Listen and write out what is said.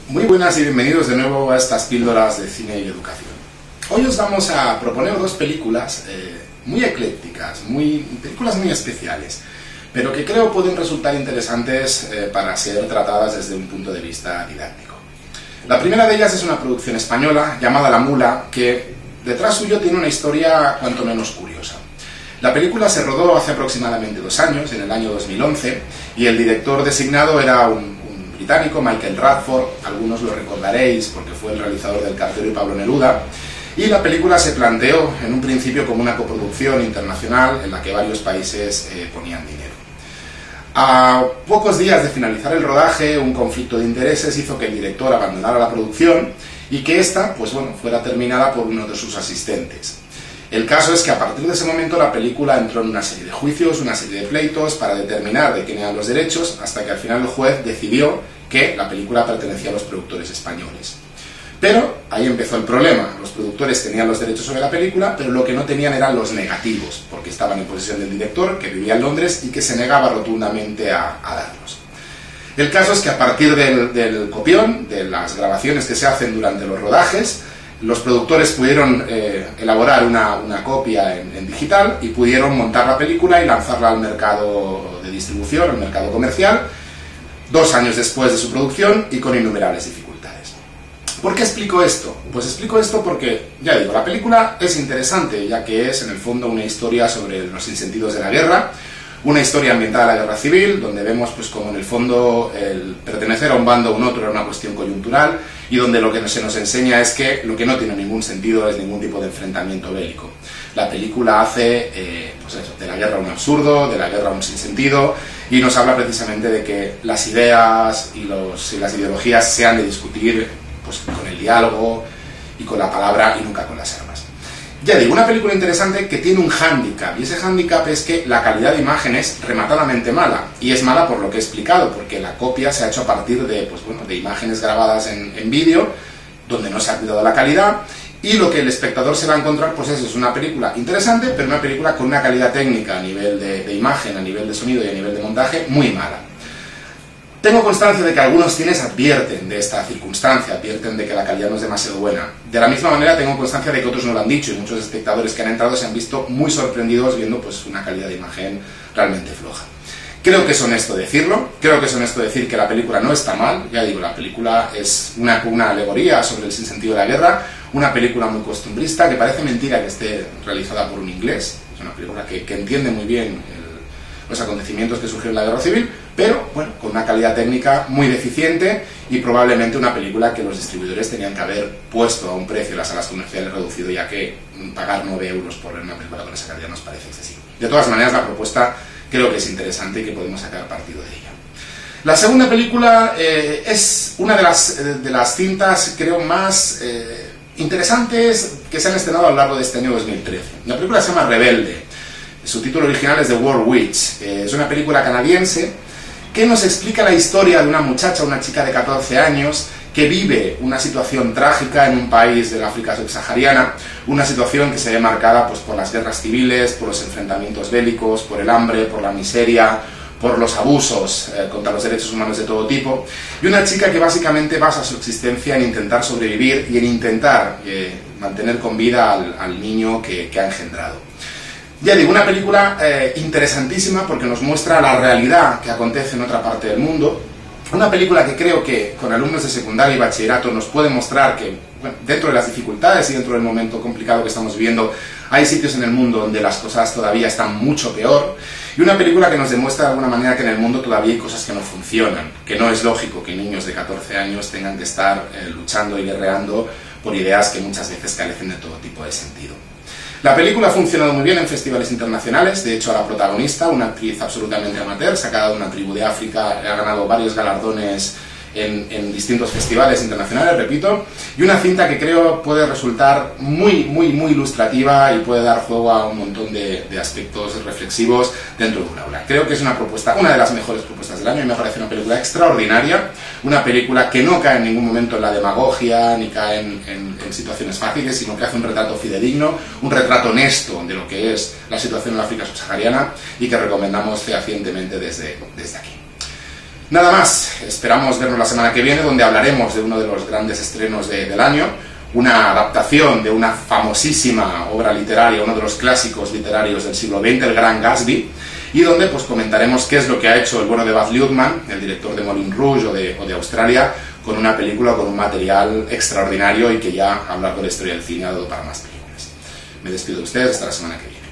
Muy buenas y bienvenidos de nuevo a estas píldoras de cine y educación. Hoy os vamos a proponer dos películas muy eclécticas, películas muy especiales, pero que creo pueden resultar interesantes para ser tratadas desde un punto de vista didáctico. La primera de ellas es una producción española llamada La Mula, que detrás suyo tiene una historia cuanto menos curiosa. La película se rodó hace aproximadamente 2 años, en el año 2011, y el director designado era un británico, Michael Radford. Algunos lo recordaréis porque fue el realizador del Cartero y Pablo Neruda, y la película se planteó en un principio como una coproducción internacional en la que varios países ponían dinero. A pocos días de finalizar el rodaje, un conflicto de intereses hizo que el director abandonara la producción y que ésta, fuera terminada por uno de sus asistentes. El caso es que a partir de ese momento la película entró en una serie de juicios, una serie de pleitos para determinar de quién eran los derechos, hasta que al final el juez decidió que la película pertenecía a los productores españoles. Pero ahí empezó el problema. Los productores tenían los derechos sobre la película, pero lo que no tenían eran los negativos, porque estaban en posesión del director, que vivía en Londres y que se negaba rotundamente a darlos. El caso es que a partir del copión, de las grabaciones que se hacen durante los rodajes, los productores pudieron elaborar una copia en digital y pudieron montar la película y lanzarla al mercado de distribución, al mercado comercial, 2 años después de su producción y con innumerables dificultades. ¿Por qué explico esto? Pues explico esto porque, ya digo, la película es interesante, ya que es en el fondo una historia sobre los sinsentidos de la guerra, una historia ambientada en la guerra civil, donde vemos como en el fondo el pertenecer a un bando o un otro era una cuestión coyuntural, y donde lo que se nos enseña es que lo que no tiene ningún sentido es ningún tipo de enfrentamiento bélico. La película hace de la guerra un absurdo, de la guerra un sinsentido, y nos habla precisamente de que las ideas y las ideologías se han de discutir con el diálogo y con la palabra y nunca con las armas. Ya digo, una película interesante que tiene un hándicap, y ese hándicap es que la calidad de imagen es rematadamente mala, y es mala por lo que he explicado, porque la copia se ha hecho a partir de imágenes grabadas en vídeo, donde no se ha cuidado la calidad, y lo que el espectador se va a encontrar es una película interesante, pero una película con una calidad técnica a nivel de imagen, a nivel de sonido y a nivel de montaje muy mala. Tengo constancia de que algunos cines advierten de esta circunstancia, advierten de que la calidad no es demasiado buena. De la misma manera tengo constancia de que otros no lo han dicho, y muchos espectadores que han entrado se han visto muy sorprendidos viendo una calidad de imagen realmente floja. Creo que es honesto decirlo, creo que es honesto decir que la película no está mal. Ya digo, la película es una alegoría sobre el sinsentido de la guerra, una película muy costumbrista, que parece mentira que esté realizada por un inglés. Es una película que entiende muy bien los acontecimientos que surgieron en la guerra civil, pero con una calidad técnica muy deficiente, y probablemente una película que los distribuidores tenían que haber puesto a un precio en las salas comerciales reducido, ya que pagar 9 euros por ver una película con esa calidad nos parece excesivo. De todas maneras, la propuesta creo que es interesante y que podemos sacar partido de ella. La segunda película es una de las cintas, creo, más interesantes que se han estrenado a lo largo de este año 2013. La película se llama Rebelde. Su título original es The War Witch. Es una película canadiense que nos explica la historia de una muchacha, una chica de 14 años, que vive una situación trágica en un país del África subsahariana, una situación que se ve marcada por las guerras civiles, por los enfrentamientos bélicos, por el hambre, por la miseria, por los abusos contra los derechos humanos de todo tipo, y una chica que básicamente basa su existencia en intentar sobrevivir y en intentar mantener con vida al niño que ha engendrado. Ya digo, una película interesantísima porque nos muestra la realidad que acontece en otra parte del mundo. Una película que creo que con alumnos de secundaria y bachillerato nos puede mostrar que dentro de las dificultades y dentro del momento complicado que estamos viviendo, hay sitios en el mundo donde las cosas todavía están mucho peor. Y una película que nos demuestra de alguna manera que en el mundo todavía hay cosas que no funcionan, que no es lógico que niños de 14 años tengan que estar luchando y guerreando por ideas que muchas veces carecen de todo tipo de sentido. La película ha funcionado muy bien en festivales internacionales. De hecho, a la protagonista, una actriz absolutamente amateur, sacada de una tribu de África, ha ganado varios galardones en distintos festivales internacionales, repito, y una cinta que creo puede resultar muy ilustrativa y puede dar juego a un montón de aspectos reflexivos dentro de un aula. Creo que es una de las mejores propuestas del año, y me parece una película extraordinaria, una película que no cae en ningún momento en la demagogia, ni cae en situaciones fáciles, sino que hace un retrato fidedigno, un retrato honesto de lo que es la situación en la África subsahariana, y que recomendamos fehacientemente desde aquí. Nada más, esperamos vernos la semana que viene, donde hablaremos de uno de los grandes estrenos del año, una adaptación de una famosísima obra literaria, uno de los clásicos literarios del siglo XX, El Gran Gatsby, y donde pues comentaremos qué es lo que ha hecho el bueno de Baz Luhrmann, el director de Moulin Rouge o de Australia, con una película con un material extraordinario y que ya, a lo largo de la historia del cine, ha dado para más películas. Me despido de ustedes, hasta la semana que viene.